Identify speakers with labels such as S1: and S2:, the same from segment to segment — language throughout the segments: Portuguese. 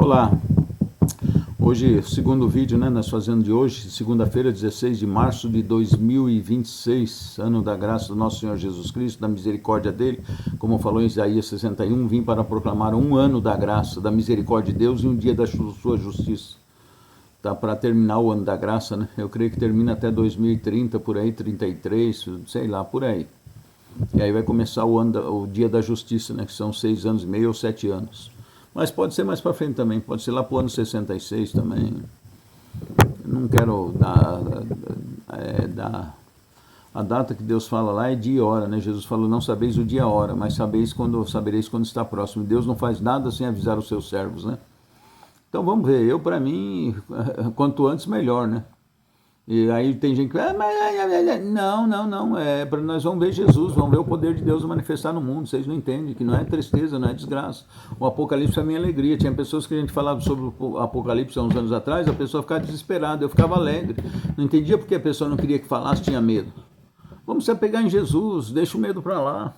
S1: Olá, hoje, segundo vídeo, né, nós fazendo de hoje, segunda-feira, 16 de março de 2026, ano da graça do nosso Senhor Jesus Cristo, da misericórdia dele, como falou em Isaías 61, vim para proclamar um ano da graça, da misericórdia de Deus e um dia da sua justiça. Tá para terminar o ano da graça, né? Eu creio que termina até 2030, por aí, 33, sei lá, por aí. E aí vai começar o dia da justiça, né? Que são 6 anos e meio ou 7 anos. Mas pode ser mais para frente também, pode ser lá para o ano 66 também. Não quero dar a data que Deus fala lá é dia e hora, né? Jesus falou, não sabeis o dia e a hora, mas sabereis quando está próximo. Deus não faz nada sem avisar os seus servos, né? Então vamos ver, para mim, quanto antes melhor, né? E aí tem gente que não, nós vamos ver Jesus, vamos ver o poder de Deus manifestar no mundo. Vocês não entendem que não é tristeza, não é desgraça. O Apocalipse é a minha alegria. Tinha pessoas que a gente falava sobre o Apocalipse há uns anos atrás, a pessoa ficava desesperada, eu ficava alegre. Não entendia porque a pessoa não queria que falasse, tinha medo. Vamos se apegar em Jesus, deixa o medo para lá.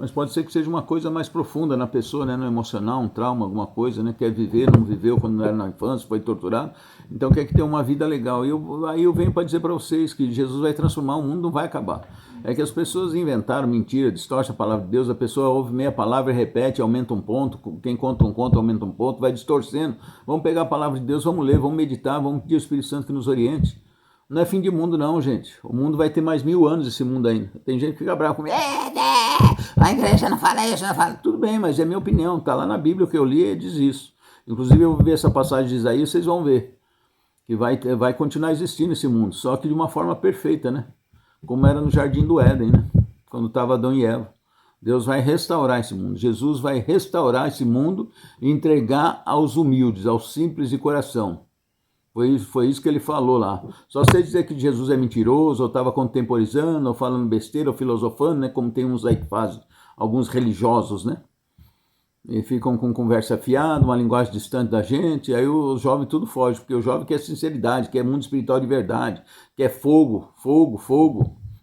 S1: Mas pode ser que seja uma coisa mais profunda na pessoa, né? No emocional, um trauma, alguma coisa, né? Quer viver, não viveu quando era na infância, foi torturado, então quer que tenha uma vida legal. Aí eu venho para dizer para vocês que Jesus vai transformar o mundo, não vai acabar. É que as pessoas inventaram mentira, distorcem a palavra de Deus, a pessoa ouve meia palavra e repete, aumenta um ponto, quem conta um conto aumenta um ponto, vai distorcendo. Vamos pegar a palavra de Deus, vamos ler, vamos meditar, vamos pedir ao Espírito Santo que nos oriente. Não é fim de mundo não, gente. O mundo vai ter mais 1000 anos, esse mundo ainda. Tem gente que fica bravo comigo. A igreja não fala isso, não fala. Tudo bem, mas é minha opinião. Está lá na Bíblia, o que eu li e diz isso. Inclusive eu vou ver essa passagem de Isaías, vocês vão ver. Que vai continuar existindo esse mundo, só que de uma forma perfeita, né? Como era no Jardim do Éden, né? Quando estava Adão e Eva. Deus vai restaurar esse mundo. Jesus vai restaurar esse mundo e entregar aos humildes, aos simples de coração. Foi isso que ele falou lá. Só sei dizer que Jesus é mentiroso, ou estava contemporizando, ou falando besteira, ou filosofando, né? Como tem uns aí que fazem, alguns religiosos, né? E ficam com conversa fiada, uma linguagem distante da gente, aí o jovem tudo foge, porque o jovem quer sinceridade, quer mundo espiritual de verdade, quer fogo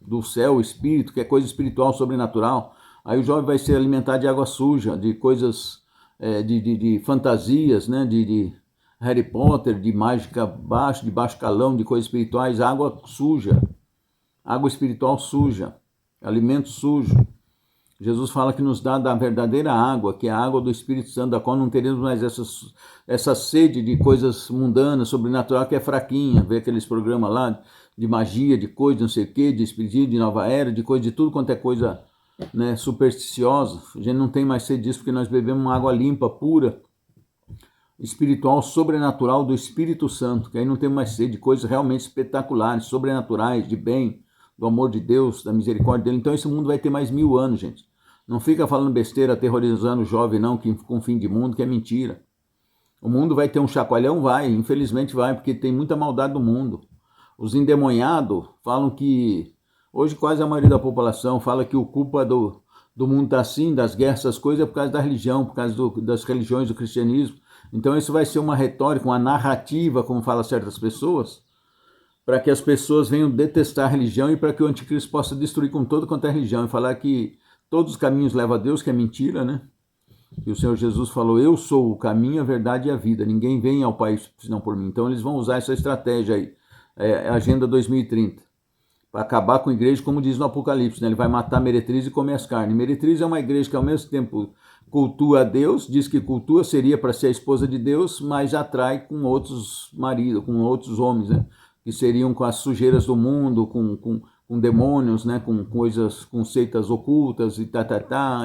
S1: do céu, espírito, quer coisa espiritual, sobrenatural. Aí o jovem vai se alimentar de água suja, de coisas, de fantasias, né? De Harry Potter, de mágica de baixo calão, de coisas espirituais, água suja, água espiritual suja, alimento sujo. Jesus fala que nos dá da verdadeira água, que é a água do Espírito Santo, da qual não teremos mais essa sede de coisas mundanas, sobrenatural, que é fraquinha. Vê aqueles programas lá de magia, de coisa, não sei o quê, de espírito, de nova era, de coisa, de tudo quanto é coisa, né, supersticiosa. A gente não tem mais sede disso, porque nós bebemos uma água limpa, pura, espiritual, sobrenatural do Espírito Santo, que aí não tem mais sede de coisas realmente espetaculares, sobrenaturais, de bem, do amor de Deus, da misericórdia dele. Então esse mundo vai ter mais 1000 anos, gente. Não fica falando besteira, aterrorizando o jovem não, que com fim de mundo, que é mentira. O mundo vai ter um chacoalhão? Vai, infelizmente vai, porque tem muita maldade no mundo. Os endemoniados falam que, hoje quase a maioria da população fala que o culpa do mundo está assim, das guerras, essas coisas, é por causa da religião, por causa das religiões, do cristianismo. Então isso vai ser uma retórica, uma narrativa, como falam certas pessoas, para que as pessoas venham detestar a religião e para que o anticristo possa destruir com todo quanto é religião e falar que todos os caminhos levam a Deus, que é mentira, né? E o Senhor Jesus falou, eu sou o caminho, a verdade e a vida, ninguém vem ao Pai senão por mim. Então eles vão usar essa estratégia aí, Agenda 2030, para acabar com a igreja, como diz no Apocalipse, né? Ele vai matar a meretriz e comer as carnes. Meretriz é uma igreja que ao mesmo tempo cultua a Deus, diz que cultua seria para ser a esposa de Deus, mas atrai com outros maridos, com outros homens, né? Que seriam com as sujeiras do mundo, com demônios, né? Com coisas, com seitas ocultas e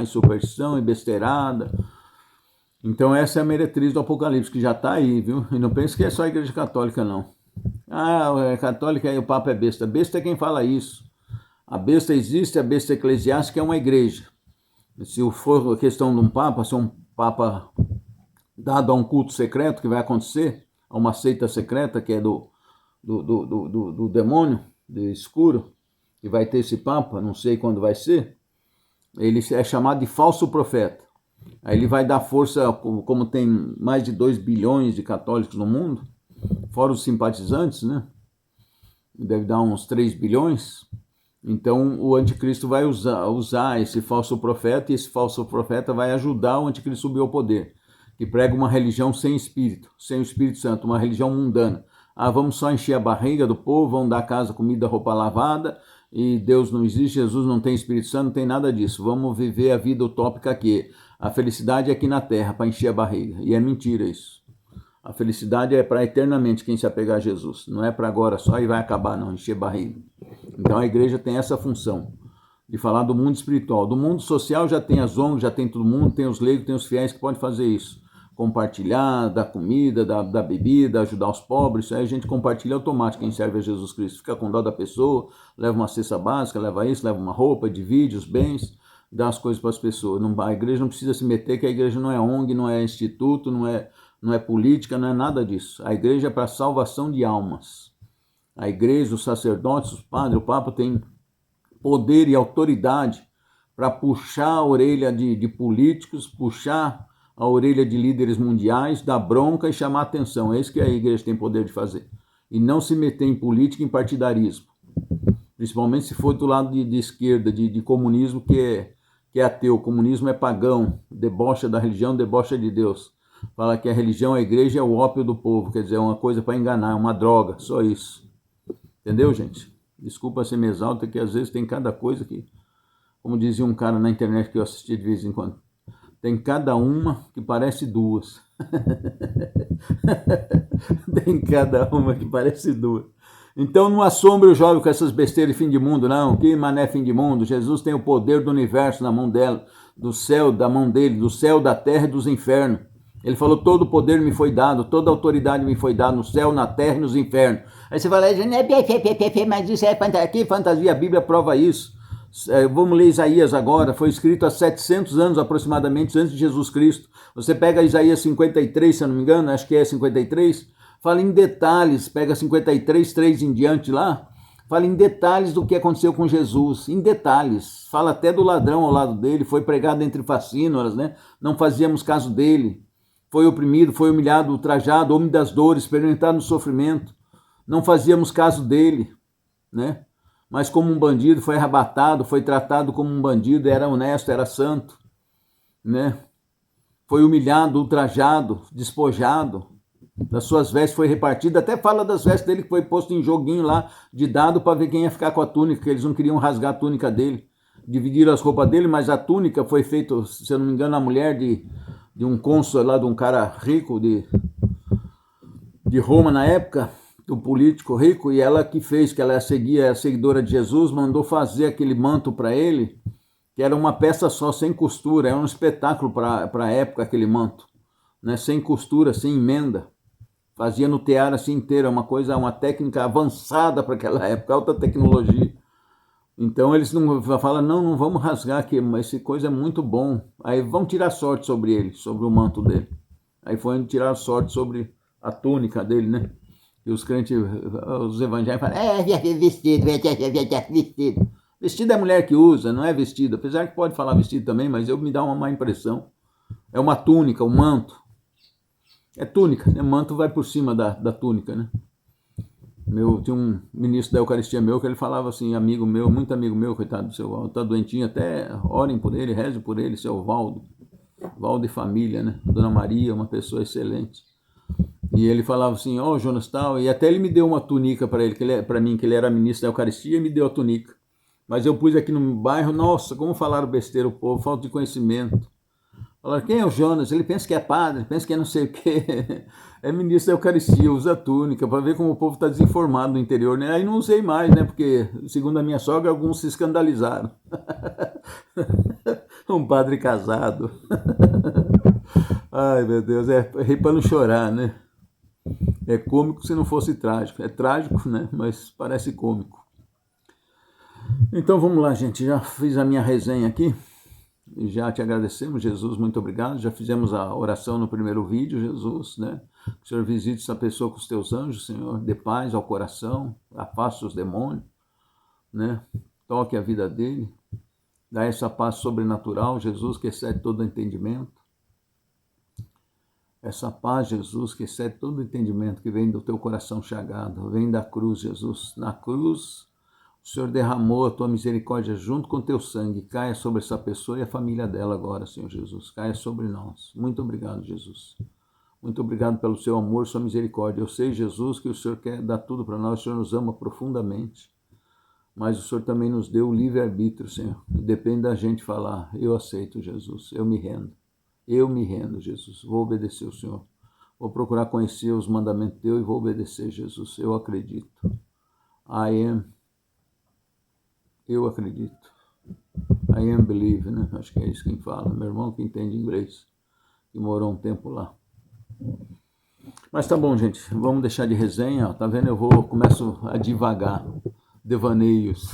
S1: e superstição e besteirada. Então essa é a meretriz do Apocalipse, que já está aí, viu? E não pense que é só a igreja católica, não. É católica e o Papa é besta. Besta é quem fala isso. A besta existe, a besta eclesiástica é uma igreja. Se for a questão de um Papa, se um Papa dado a um culto secreto que vai acontecer, a uma seita secreta que é do demônio, do escuro, que vai ter esse Papa, não sei quando vai ser, ele é chamado de falso profeta. Aí ele vai dar força, como tem mais de 2 bilhões de católicos no mundo, fora os simpatizantes, né? Deve dar uns 3 bilhões. Então o anticristo vai usar esse falso profeta, e esse falso profeta vai ajudar o anticristo a subir ao poder. que prega uma religião sem espírito, sem o Espírito Santo, uma religião mundana. Vamos só encher a barriga do povo, vamos dar casa, comida, roupa lavada, e Deus não existe, Jesus não tem Espírito Santo, não tem nada disso. Vamos viver a vida utópica aqui. A felicidade é aqui na terra, para encher a barriga. E é mentira isso. A felicidade é para eternamente quem se apegar a Jesus. Não é para agora só e vai acabar, não, encher a barriga. Então a igreja tem essa função de falar do mundo espiritual. Do mundo social já tem as ONGs, já tem todo mundo, tem os leigos, tem os fiéis que podem fazer isso. Compartilhar, dar comida, dar bebida, ajudar os pobres, isso aí a gente compartilha automático, quem serve a Jesus Cristo. Fica com dó da pessoa, leva uma cesta básica, leva isso, leva uma roupa, divide os bens, dá as coisas para as pessoas. A igreja não precisa se meter, que a igreja não é ONG, não é instituto, não é política, não é nada disso. A igreja é para a salvação de almas. A igreja, os sacerdotes, os padres, o Papa tem poder e autoridade para puxar a orelha de políticos, puxar a orelha de líderes mundiais, dar bronca e chamar atenção. É isso que a igreja tem poder de fazer. E não se meter em política, em partidarismo. Principalmente se for do lado de esquerda, de comunismo, que é ateu. O comunismo é pagão, debocha da religião, debocha de Deus. Fala que a religião, a igreja é o ópio do povo, quer dizer, é uma coisa para enganar, é uma droga, só isso. Entendeu, gente? Desculpa ser me exalta, que às vezes tem cada coisa que, como dizia um cara na internet que eu assisti de vez em quando, tem cada uma que parece duas. Tem cada uma que parece duas. Então não assombre o jovem com essas besteiras de fim de mundo, não. Que mané fim de mundo? Jesus tem o poder do universo na mão dela, do céu, da mão dele, do céu, da terra e dos infernos. Ele falou, todo o poder me foi dado, toda a autoridade me foi dada no céu, na terra e nos infernos. Aí você fala, mas isso é fantasia. Que fantasia? A Bíblia prova isso. Vamos ler Isaías agora, foi escrito há 700 anos aproximadamente antes de Jesus Cristo. Você pega Isaías 53, se eu não me engano, acho que é 53, fala em detalhes, pega 53, 3 em diante lá, fala em detalhes do que aconteceu com Jesus, em detalhes. Fala até do ladrão ao lado dele, foi pregado entre facínoras, né? Não fazíamos caso dele. Foi oprimido, foi humilhado, ultrajado, homem das dores, experimentado no sofrimento. Não fazíamos caso dele, né? Mas como um bandido, foi arrebatado, foi tratado como um bandido, era honesto, era santo, né? Foi humilhado, ultrajado, despojado, das suas vestes foi repartido, até fala das vestes dele que foi posto em joguinho lá, de dado para ver quem ia ficar com a túnica, que eles não queriam rasgar a túnica dele. Dividiram as roupas dele, mas a túnica foi feita, se eu não me engano, a mulher de um cônsul lá, de um cara rico de Roma na época, do político rico, e ela que fez, que ela seguia, a seguidora de Jesus, mandou fazer aquele manto para ele, que era uma peça só, sem costura, era um espetáculo para a época aquele manto, né? Sem costura, sem emenda, fazia no tear assim inteiro, uma técnica avançada para aquela época, alta tecnologia. Então eles não falam, não vamos rasgar aqui, mas essa coisa é muito bom. Aí vamos tirar sorte sobre ele, sobre o manto dele. Aí foi tirar sorte sobre a túnica dele, né? E os crentes, os evangélicos falam, vestido, vestido. Vestido é a mulher que usa, não é vestido. Apesar que pode falar vestido também, mas me dá uma má impressão. É uma túnica, um manto. É túnica, né? Manto vai por cima da túnica, né? Tinha um ministro da Eucaristia meu que ele falava assim, amigo meu, muito amigo meu, coitado do seu Valdo, tá doentinho, até orem por ele, rezem por ele, seu Valdo e família, né? Dona Maria, uma pessoa excelente. E ele falava assim, Jonas tal, e até ele me deu uma túnica para ele, para mim, que ele era ministro da Eucaristia, e me deu a túnica. Mas eu pus aqui no bairro, nossa, como falaram besteira o povo, falta de conhecimento. Falaram, quem é o Jonas? Ele pensa que é padre, pensa que é não sei o quê. É ministro da Eucaristia, usa túnica, para ver como o povo está desinformado no interior, né? Aí não usei mais, né? Porque, segundo a minha sogra, alguns se escandalizaram. Um padre casado. Ai, meu Deus, é rir para não chorar, né? É cômico se não fosse trágico. É trágico, né? Mas parece cômico. Então vamos lá, gente. Já fiz a minha resenha aqui. E já te agradecemos, Jesus, muito obrigado. Já fizemos a oração no primeiro vídeo, Jesus, né? Que o Senhor visite essa pessoa com os teus anjos, Senhor, dê paz ao coração, afaste os demônios, né? Toque a vida dele, dá essa paz sobrenatural, Jesus, que excede todo entendimento. Essa paz, Jesus, que excede todo entendimento, que vem do teu coração chagado, vem da cruz, Jesus. Na cruz, O Senhor derramou a tua misericórdia junto com o teu sangue. Caia sobre essa pessoa e a família dela agora, Senhor Jesus. Caia sobre nós. Muito obrigado, Jesus. Muito obrigado pelo seu amor, sua misericórdia. Eu sei, Jesus, que o Senhor quer dar tudo para nós. O Senhor nos ama profundamente. Mas o Senhor também nos deu o livre-arbítrio, Senhor. Depende da gente falar. Eu aceito, Jesus. Eu me rendo. Eu me rendo, Jesus. Vou obedecer o Senhor. Vou procurar conhecer os mandamentos teus e vou obedecer, Jesus. Eu acredito. Eu acredito. I am believe, né? Acho que é isso quem fala. Meu irmão que entende inglês, que morou um tempo lá. Mas tá bom, gente. Vamos deixar de resenha. Tá vendo? Começo a divagar. Devaneios.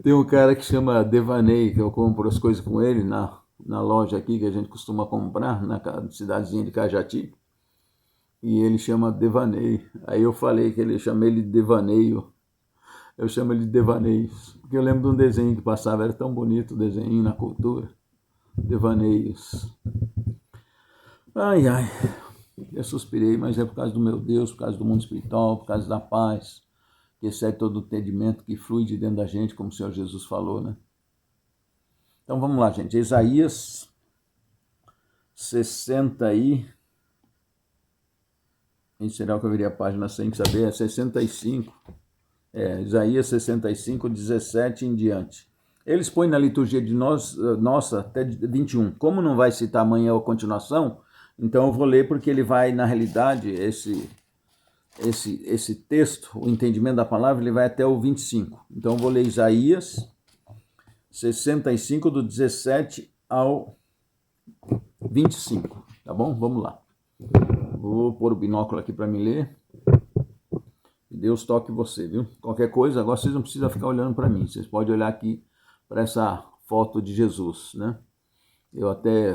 S1: Tem um cara que chama Devanei, que eu compro as coisas com ele na loja aqui, que a gente costuma comprar, na cidadezinha de Cajati. E ele chama Devanei. Aí eu falei que chamei ele de Devaneio. Eu chamo ele de Devaneios. Porque eu lembro de um desenho que passava, era tão bonito o desenho na cultura. Devaneios. Ai, ai. Eu suspirei, mas é por causa do meu Deus, por causa do mundo espiritual, por causa da paz, que excede todo o entendimento, que flui de dentro da gente, como o Senhor Jesus falou, né? Então vamos lá, gente. Isaías 60 e... Será que eu virei a página sem saber? É 65. Isaías 65, 17 em diante. Eles põem na liturgia de nossa até 21. Como não vai citar amanhã a continuação, então eu vou ler porque ele vai, na realidade, esse texto, o entendimento da palavra, ele vai até o 25. Então eu vou ler Isaías 65, do 17 ao 25. Tá bom? Vamos lá. Vou pôr o binóculo aqui para me ler. Deus toque você, viu? Qualquer coisa, agora vocês não precisam ficar olhando para mim. Vocês podem olhar aqui para essa foto de Jesus, né?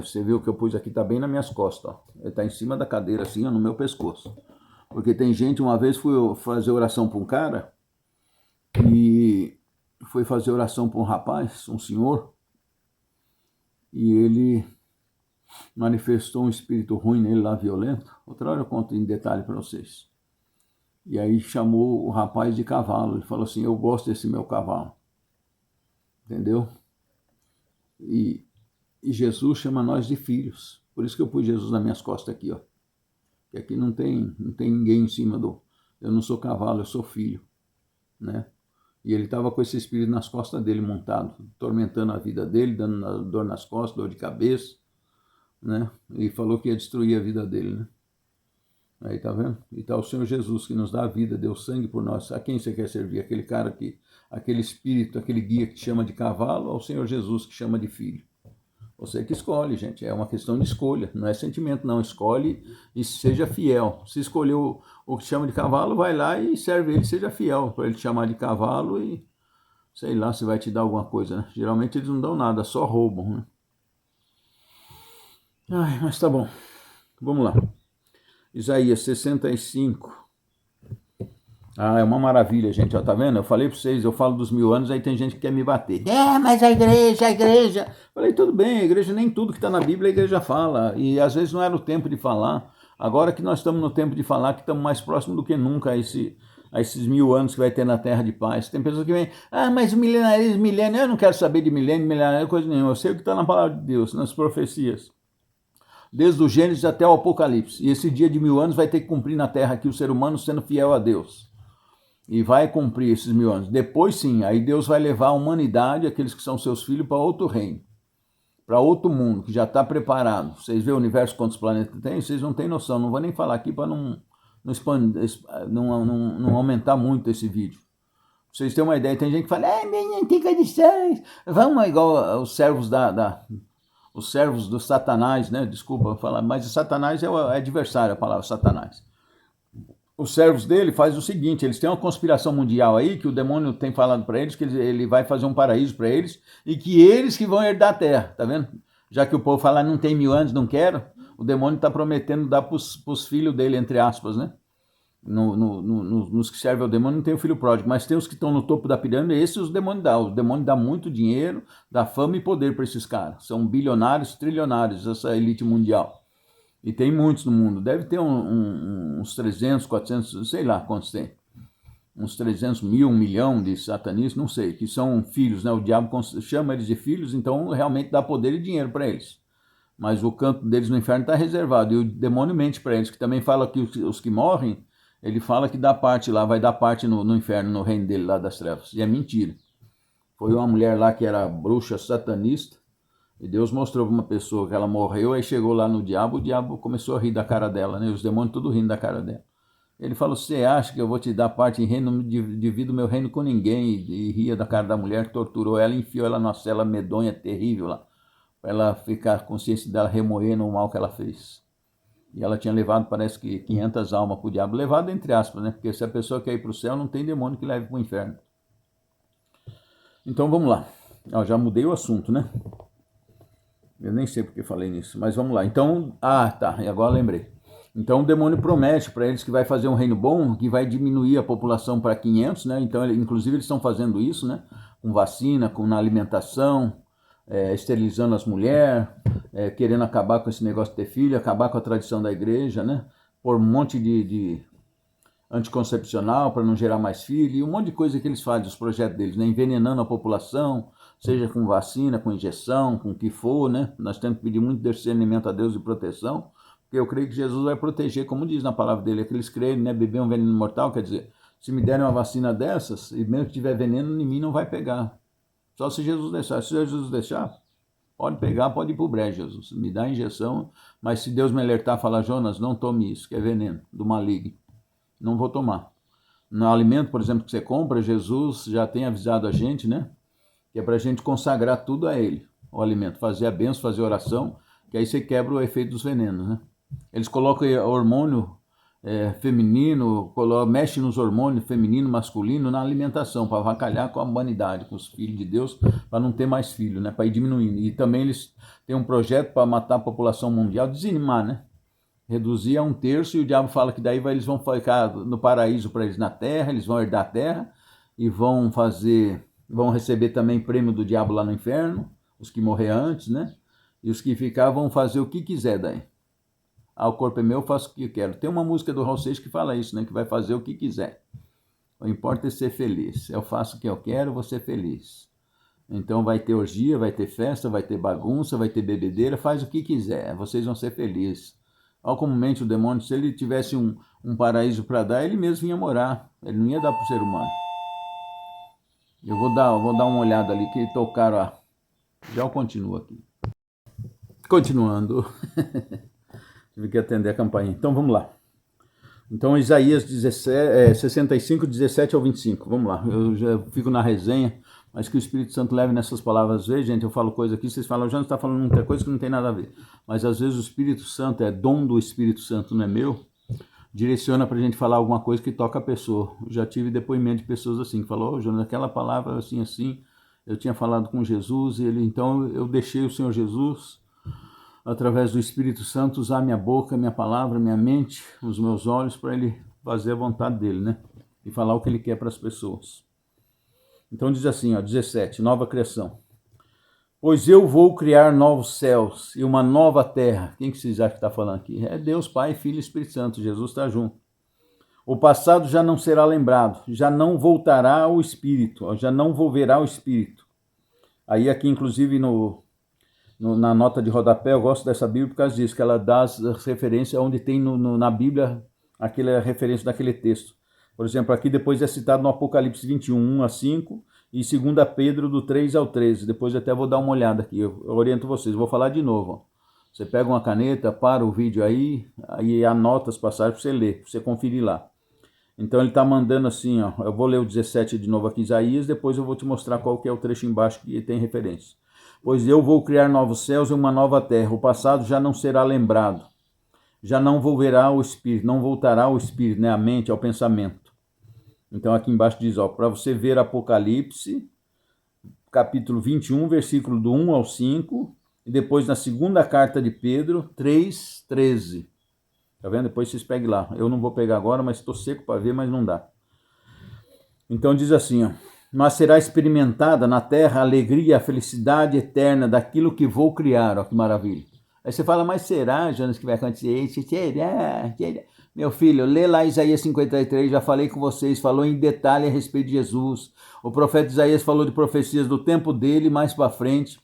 S1: Você viu que eu pus aqui, tá bem nas minhas costas, ó. Ele tá em cima da cadeira, assim, ó, no meu pescoço. Porque tem gente, uma vez fui fazer oração para um cara, e foi fazer oração para um rapaz, um senhor, e ele manifestou um espírito ruim nele lá, violento. Outra hora eu conto em detalhe para vocês. E aí chamou o rapaz de cavalo. Ele falou assim, eu gosto desse meu cavalo. Entendeu? E Jesus chama nós de filhos. Por isso que eu pus Jesus nas minhas costas aqui, ó. Que aqui não tem ninguém em cima do... Eu não sou cavalo, eu sou filho, né? E ele estava com esse espírito nas costas dele montado, tormentando a vida dele, dando dor nas costas, dor de cabeça, né? E falou que ia destruir a vida dele, né? Aí, tá vendo? E tá o Senhor Jesus, que nos dá a vida, deu sangue por nós. A quem você quer servir? Aquele cara aquele espírito, aquele guia que te chama de cavalo, ou o Senhor Jesus que chama de filho? Você que escolhe, gente. É uma questão de escolha, não é sentimento, não. Escolhe e seja fiel. Se escolheu o que chama de cavalo, vai lá e serve ele, seja fiel para ele te chamar de cavalo e sei lá se vai te dar alguma coisa, né? Geralmente eles não dão nada, só roubam, né? Ai, mas tá bom. Vamos lá. Isaías 65. É uma maravilha, gente, ó, tá vendo? Eu falei para vocês, eu falo dos 1000 anos, aí tem gente que quer me bater. Mas a igreja... Falei, tudo bem, a igreja, nem tudo que está na Bíblia a igreja fala, e às vezes não era o tempo de falar. Agora que nós estamos no tempo de falar, que estamos mais próximos do que nunca a esses 1000 anos que vai ter na Terra de Paz. Tem pessoas que vêm, mas o milenarismo, milênio, eu não quero saber de milênio, coisa nenhuma, eu sei o que está na palavra de Deus, nas profecias. Desde o Gênesis até o Apocalipse. E esse dia de 1000 anos vai ter que cumprir na Terra aqui o ser humano sendo fiel a Deus. E vai cumprir esses 1000 anos. Depois sim, aí Deus vai levar a humanidade, aqueles que são seus filhos, para outro reino. Para outro mundo, que já está preparado. Vocês veem o universo, quantos planetas tem? Vocês não têm noção. Não vou nem falar aqui para não aumentar muito esse vídeo. Pra vocês terem uma ideia, tem gente que fala, não tem condições. Vamos igual os servos os servos do Satanás, né? Desculpa falar, mas Satanás é o adversário, a palavra Satanás. Os servos dele fazem o seguinte, eles têm uma conspiração mundial aí, que o demônio tem falado para eles, que ele vai fazer um paraíso para eles, e que eles que vão herdar a terra, tá vendo? Já que o povo fala, não tem 1000 anos, não quero, o demônio está prometendo dar para os filhos dele, entre aspas, né? Nos que servem ao demônio não tem o filho pródigo, mas tem os que estão no topo da pirâmide, esses os demônios dão. O demônio dá muito dinheiro, dá fama e poder para esses caras. São bilionários, trilionários, essa elite mundial. E tem muitos no mundo, deve ter uns 300, 400, sei lá quantos tem. uns 300 mil, 1 milhão de satanistas, não sei, que são filhos, né? O diabo chama eles de filhos, então realmente dá poder e dinheiro para eles. Mas o canto deles no inferno está reservado, e o demônio mente para eles, que também fala que os que morrem, ele fala que dá parte lá, vai dar parte no inferno, no reino dele lá das trevas, e é mentira. Foi uma mulher lá que era bruxa satanista, e Deus mostrou para uma pessoa que ela morreu, aí chegou lá no diabo, o diabo começou a rir da cara dela, né? Os demônios tudo rindo da cara dela. Ele falou, você acha que eu vou te dar parte em reino, não divido meu reino com ninguém, e ria da cara da mulher que torturou ela, enfiou ela numa cela medonha, terrível lá, para ela ficar, a consciência dela remoendo o mal que ela fez. E ela tinha levado, parece que 500 almas para o diabo, levado entre aspas, né? Porque se a pessoa quer ir para o céu, não tem demônio que leve para o inferno. Então vamos lá, já mudei o assunto, né? Eu nem sei porque falei nisso, mas vamos lá. Então, tá, e agora lembrei. Então o demônio promete para eles que vai fazer um reino bom, que vai diminuir a população para 500, né? Então, inclusive eles estão fazendo isso, né? Com vacina, na alimentação, esterilizando as mulheres, querendo acabar com esse negócio de ter filho, acabar com a tradição da igreja, né? Por um monte de anticoncepcional para não gerar mais filho, e um monte de coisa que eles fazem, os projetos deles, né? Envenenando a população, seja com vacina, com injeção, com o que for, né? Nós temos que pedir muito discernimento a Deus e proteção, porque eu creio que Jesus vai proteger, como diz na palavra dele, aqueles creem, né? Beber um veneno mortal, quer dizer, se me derem uma vacina dessas, e mesmo que tiver veneno, em mim não vai pegar. Só se Jesus deixar. Se Jesus deixar, pode pegar, pode ir pro brejo, Jesus. Me dá a injeção, mas se Deus me alertar, falar, Jonas, não tome isso, que é veneno, do maligno. Não vou tomar. No alimento, por exemplo, que você compra, Jesus já tem avisado a gente, né? Que é para a gente consagrar tudo a ele, o alimento, fazer a bênção, fazer a oração, que aí você quebra o efeito dos venenos, né? Eles colocam hormônio feminino, mexe nos hormônios feminino, masculino na alimentação, para avacalhar com a humanidade, com os filhos de Deus, para não ter mais filhos, né? Para ir diminuindo. E também eles têm um projeto para matar a população mundial, dizimar, né? Reduzir a 1/3, e o diabo fala que daí eles vão ficar no paraíso para eles na terra, eles vão herdar a terra e vão receber também prêmio do diabo lá no inferno, os que morrer antes, né? E os que ficar vão fazer o que quiser daí. O corpo é meu, eu faço o que eu quero. Tem uma música do Raul Seixas que fala isso, né? Que vai fazer o que quiser. O importa é ser feliz. Eu faço o que eu quero, vou ser feliz. Então vai ter orgia, vai ter festa, vai ter bagunça, vai ter bebedeira, faz o que quiser, vocês vão ser felizes. Olha como mente o demônio, se ele tivesse um paraíso para dar, ele mesmo ia morar, ele não ia dar para o ser humano. Eu vou dar uma olhada ali, que tocaram, já continua aqui. Continuando, tive que atender a campainha, então vamos lá. Então Isaías 65, 17 ao 25, vamos lá, eu já fico na resenha, mas que o Espírito Santo leve nessas palavras. Às vezes, gente, eu falo coisa aqui, vocês falam, já não está falando muita coisa que não tem nada a ver. Mas às vezes o Espírito Santo, é dom do Espírito Santo, não é meu, direciona para a gente falar alguma coisa que toca a pessoa. Eu já tive depoimento de pessoas assim, que falou, Jonas, aquela palavra assim, eu tinha falado com Jesus, e então eu deixei o Senhor Jesus, através do Espírito Santo, usar minha boca, minha palavra, minha mente, os meus olhos, para ele fazer a vontade dele, né? E falar o que ele quer para as pessoas. Então diz assim, 17, nova criação. Pois eu vou criar novos céus e uma nova terra. Quem que vocês acham que está falando aqui? É Deus, Pai, Filho e Espírito Santo. Jesus está junto. O passado já não será lembrado, já não voltará o Espírito, já não volverá o Espírito. Aí aqui, inclusive, na nota de rodapé, eu gosto dessa Bíblia por causa disso, que ela dá as referências onde tem na Bíblia aquela referência daquele texto. Por exemplo, aqui depois é citado no Apocalipse 21, 1 a 5, e 2 Pedro, do 3 ao 13. Depois até vou dar uma olhada aqui, eu oriento vocês, vou falar de novo. Você pega uma caneta, para o vídeo aí anota as passagens para você ler, para você conferir lá. Então ele está mandando assim, eu vou ler o 17 de novo aqui, Isaías, depois eu vou te mostrar qual que é o trecho embaixo que tem referência. Pois eu vou criar novos céus e uma nova terra, o passado já não será lembrado, já não volverá o Espírito, não voltará o Espírito, né, a mente, ao pensamento. Então aqui embaixo diz, para você ver Apocalipse, capítulo 21, versículo do 1 ao 5, e depois na segunda carta de Pedro, 3, 13. Tá vendo? Depois vocês peguem lá. Eu não vou pegar agora, mas estou seco para ver, mas não dá. Então diz assim, mas será experimentada na terra a alegria, a felicidade eterna daquilo que vou criar. Ó, que maravilha. Aí você fala, mas será, Jonas, que vai acontecer isso? Será? Meu filho, lê lá Isaías 53, já falei com vocês, falou em detalhe a respeito de Jesus. O profeta Isaías falou de profecias do tempo dele, mais para frente.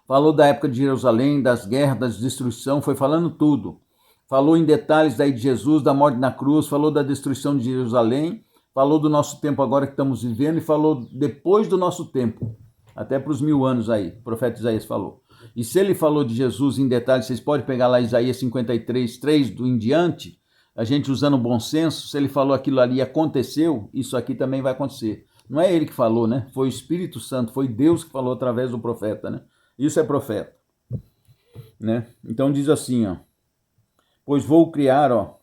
S1: Falou da época de Jerusalém, das guerras, da destruição, foi falando tudo. Falou em detalhes daí de Jesus, da morte na cruz, falou da destruição de Jerusalém, falou do nosso tempo agora que estamos vivendo e falou depois do nosso tempo, até para os 1000 anos aí, o profeta Isaías falou. E se ele falou de Jesus em detalhes, vocês podem pegar lá Isaías 53, 3 do em diante, a gente usando bom senso, se ele falou aquilo ali aconteceu, isso aqui também vai acontecer. Não é ele que falou, né? Foi o Espírito Santo, foi Deus que falou através do profeta, né? Isso é profeta, né? Então diz assim, ó, pois vou criar, ó,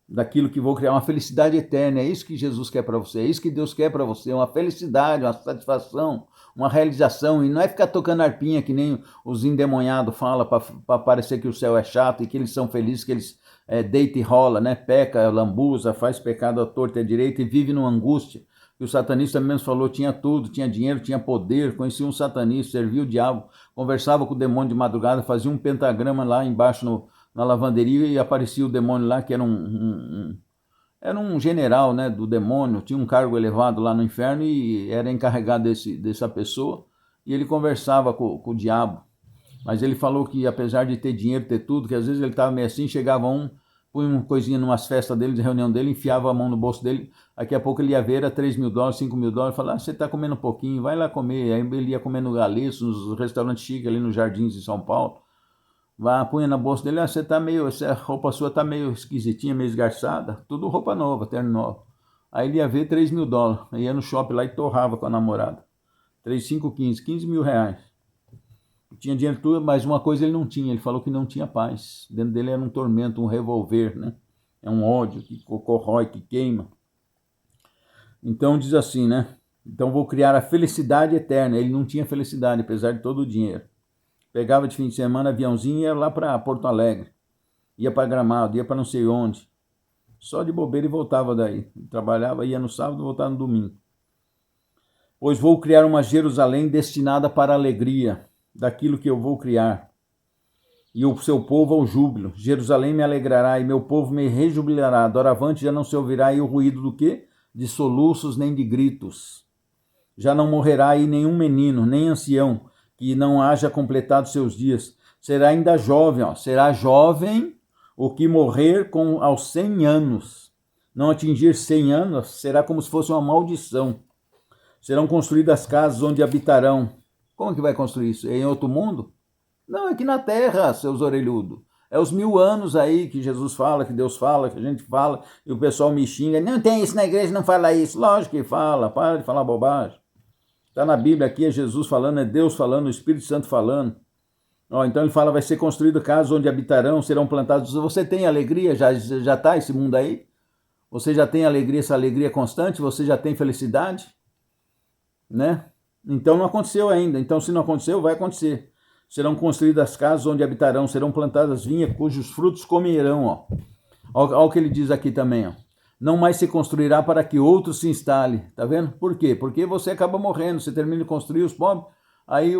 S1: daquilo que vou criar, uma felicidade eterna, é isso que Jesus quer para você, é isso que Deus quer para você, uma felicidade, uma satisfação, uma realização, e não é ficar tocando arpinha que nem os endemoniados falam para parecer que o céu é chato e que eles são felizes, que eles deita e rola, né? Peca, lambuza, faz pecado à torta e à direita e vive numa angústia. E o satanista mesmo falou, tinha tudo, tinha dinheiro, tinha poder, conhecia um satanista, servia o diabo, conversava com o demônio de madrugada, fazia um pentagrama lá embaixo na lavanderia e aparecia o demônio lá, que era era um general, né, do demônio, tinha um cargo elevado lá no inferno e era encarregado dessa pessoa, e ele conversava com o diabo. Mas ele falou que apesar de ter dinheiro, ter tudo, que às vezes ele estava meio assim, chegava punha uma coisinha numas festas dele, de reunião dele, enfiava a mão no bolso dele, daqui a pouco ele ia ver, era $3.000, $5.000, falava, você está comendo um pouquinho, vai lá comer. Aí ele ia comer no Galeço, nos restaurantes chiques ali nos Jardins de São Paulo, punha na bolsa dele, você tá meio, essa roupa sua tá meio esquisitinha, meio esgarçada, tudo roupa nova, terno novo. Aí ele ia ver $3.000, aí ia no shopping lá e torrava com a namorada, 3, 5, 15, R$15.000. Tinha dinheiro tudo, mas uma coisa ele não tinha, ele falou que não tinha paz. Dentro dele era um tormento, um revolver, né? É um ódio que corrói, que queima. Então diz assim, né? Então vou criar a felicidade eterna. Ele não tinha felicidade, apesar de todo o dinheiro. Pegava de fim de semana aviãozinho e ia lá para Porto Alegre. Ia para Gramado, ia para não sei onde. Só de bobeira e voltava daí. Trabalhava, ia no sábado, voltava no domingo. Pois vou criar uma Jerusalém destinada para a alegria daquilo que eu vou criar, e o seu povo ao júbilo. Jerusalém me alegrará e meu povo me rejubilará. Doravante já não se ouvirá aí o ruído do quê? De soluços nem de gritos. Já não morrerá aí nenhum menino, nem ancião, que não haja completado seus dias. Será ainda jovem, ó. Será jovem o que morrer aos 100 anos. Não atingir 100 anos será como se fosse uma maldição. Serão construídas casas onde habitarão. Como que vai construir isso? É em outro mundo? Não, é aqui na terra, seus orelhudos. É os 1000 anos aí que Jesus fala, que Deus fala, que a gente fala, e o pessoal me xinga. Não tem isso na igreja, não fala isso. Lógico que fala, para de falar bobagem. Está na Bíblia aqui, é Jesus falando, é Deus falando, o Espírito Santo falando. Então ele fala, vai ser construído casas onde habitarão, serão plantados. Você tem alegria? Já está esse mundo aí? Você já tem alegria, essa alegria constante? Você já tem felicidade? Né? Então não aconteceu ainda. Então se não aconteceu, vai acontecer. Serão construídas casas onde habitarão, serão plantadas vinhas cujos frutos comerão. Ó. Olha o que ele diz aqui também. Ó. Não mais se construirá para que outro se instale. Tá vendo? Por quê? Porque você acaba morrendo, você termina de construir os pobres, aí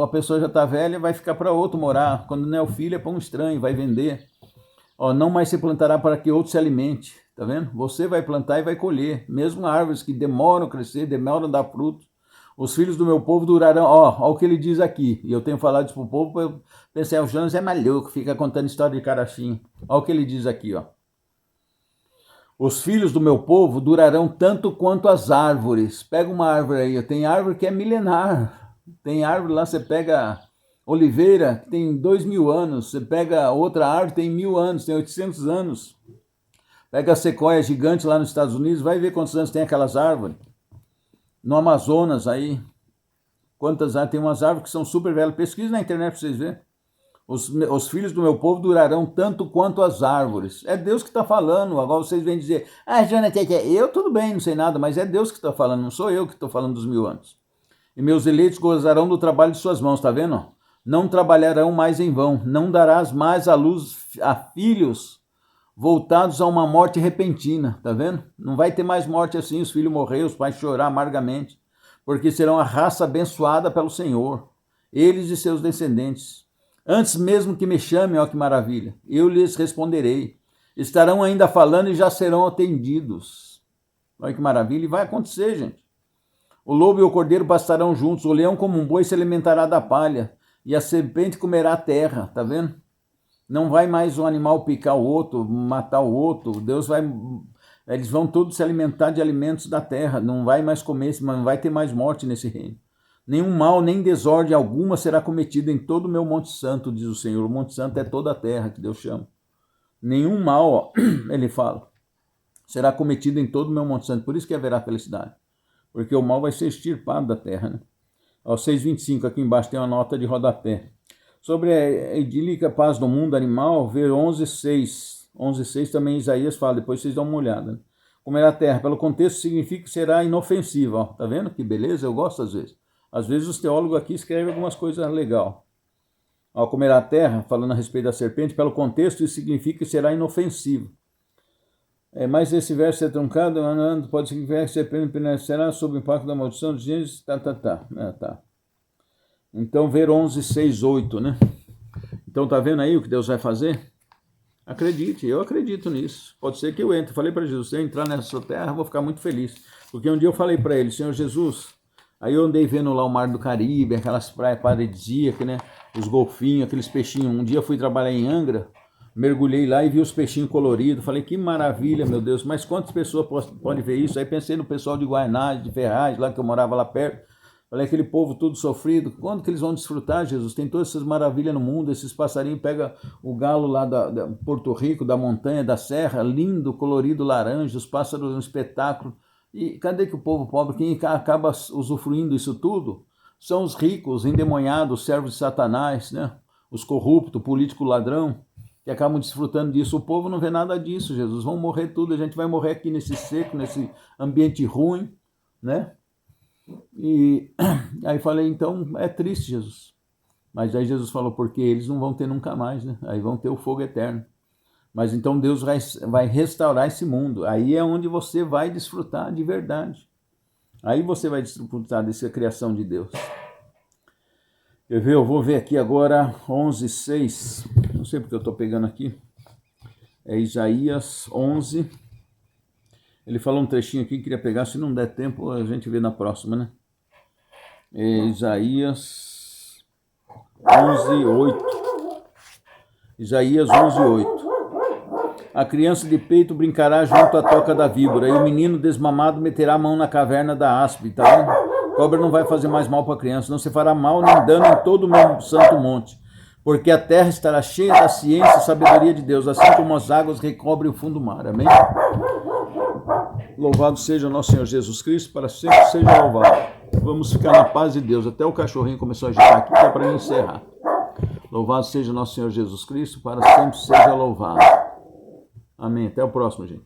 S1: a pessoa já está velha e vai ficar para outro morar. Quando não é o filho, é para um estranho, vai vender. Ó, não mais se plantará para que outro se alimente. Tá vendo? Você vai plantar e vai colher. Mesmo árvores que demoram a crescer, demoram a dar frutos. Os filhos do meu povo durarão, ó o que ele diz aqui, e eu tenho falado isso pro povo, eu pensei, o Jonas é maluco, fica contando história de carachinho. Ó o que ele diz aqui, ó. Os filhos do meu povo durarão tanto quanto as árvores. Pega uma árvore aí, tem árvore que é milenar, tem árvore lá, você pega oliveira, que tem 2000 anos, você pega outra árvore, tem 1000 anos, tem 800 anos. Pega a sequoia gigante lá nos Estados Unidos, vai ver quantos anos tem aquelas árvores. No Amazonas aí, quantas árvores, tem umas árvores que são super velhas, pesquisa na internet para vocês verem. Os filhos do meu povo durarão tanto quanto as árvores. É Deus que está falando. Agora vocês vêm dizer, Jonathan, eu tudo bem, não sei nada, mas é Deus que está falando, não sou eu que estou falando dos 1000 anos. E meus eleitos gozarão do trabalho de suas mãos, tá vendo? Não trabalharão mais em vão, não darás mais à luz a filhos voltados a uma morte repentina, tá vendo? Não vai ter mais morte assim, os filhos morrer, os pais chorar amargamente, porque serão a raça abençoada pelo Senhor, eles e seus descendentes. Antes mesmo que me chamem, ó que maravilha, eu lhes responderei. Estarão ainda falando e já serão atendidos. Olha que maravilha, e vai acontecer, gente. O lobo e o cordeiro pastarão juntos, o leão como um boi se alimentará da palha, e a serpente comerá a terra, tá vendo? Não vai mais um animal picar o outro, matar o outro, eles vão todos se alimentar de alimentos da terra, não vai mais comer, não vai ter mais morte nesse reino. Nenhum mal, nem desordem alguma será cometido em todo o meu Monte Santo, diz o Senhor. O Monte Santo é toda a terra que Deus chama. Nenhum mal, ó, ele fala, será cometido em todo o meu Monte Santo. Por isso que haverá felicidade. Porque o mal vai ser extirpado da terra, né? Ó, 6:25, aqui embaixo tem uma nota de rodapé. Sobre a idílica paz do mundo animal, ver 11:6. 11:6 também Isaías fala, depois vocês dão uma olhada. Né? Comerá a terra, pelo contexto significa que será inofensiva. Ó, tá vendo que beleza? Eu gosto às vezes. Às vezes os teólogos aqui escrevem algumas coisas legais. Ao comer a terra, falando a respeito da serpente, pelo contexto isso significa que será inofensivo. Mas esse verso é truncado, pode significar que a serpente permanecerá sob o impacto da maldição de Gênesis, tá. Então, ver 11:6-8, né? Então, tá vendo aí o que Deus vai fazer? Acredite, eu acredito nisso. Pode ser que eu entre. Falei para Jesus, se eu entrar nessa terra, eu vou ficar muito feliz. Porque um dia eu falei para ele, Senhor Jesus, aí eu andei vendo lá o Mar do Caribe, aquelas praias paradisíacas, né? Os golfinhos, aqueles peixinhos. Um dia eu fui trabalhar em Angra, mergulhei lá e vi os peixinhos coloridos. Falei, que maravilha, meu Deus. Mas quantas pessoas podem ver isso? Aí pensei no pessoal de Guaianazes, de Ferraz, lá que eu morava lá perto. Falei, aquele povo todo sofrido, quando que eles vão desfrutar, Jesus? Tem todas essas maravilhas no mundo, esses passarinhos, pega o galo lá da Porto Rico, da montanha, da serra, lindo, colorido, laranja, os pássaros, um espetáculo. E cadê que o povo pobre, quem acaba usufruindo isso tudo, são os ricos, endemoniados, servos de Satanás, né? Os corruptos, político ladrão, que acabam desfrutando disso. O povo não vê nada disso, Jesus. Vão morrer tudo, a gente vai morrer aqui nesse seco, nesse ambiente ruim, né? E aí falei, então é triste, Jesus. Mas aí Jesus falou, porque eles não vão ter nunca mais, né? Aí vão ter o fogo eterno. Mas então Deus vai restaurar esse mundo. Aí é onde você vai desfrutar de verdade. Aí você vai desfrutar dessa criação de Deus. Eu vou ver aqui agora 11:6. Não sei porque eu estou pegando aqui. É Isaías 11. Ele falou um trechinho aqui, queria pegar, se não der tempo a gente vê na próxima, né? Isaías 11:8. Isaías 11:8. A criança de peito brincará junto à toca da víbora, e o menino desmamado meterá a mão na caverna da aspe, tá vendo? Cobra não vai fazer mais mal para a criança, não se fará mal nem dano em todo o meu santo monte, porque a terra estará cheia da ciência e sabedoria de Deus, assim como as águas recobrem o fundo do mar. Amém? Louvado seja o nosso Senhor Jesus Cristo, para sempre seja louvado. Vamos ficar na paz de Deus. Até o cachorrinho começou a agitar aqui, que é para encerrar. Louvado seja o nosso Senhor Jesus Cristo, para sempre seja louvado. Amém. Até o próximo, gente.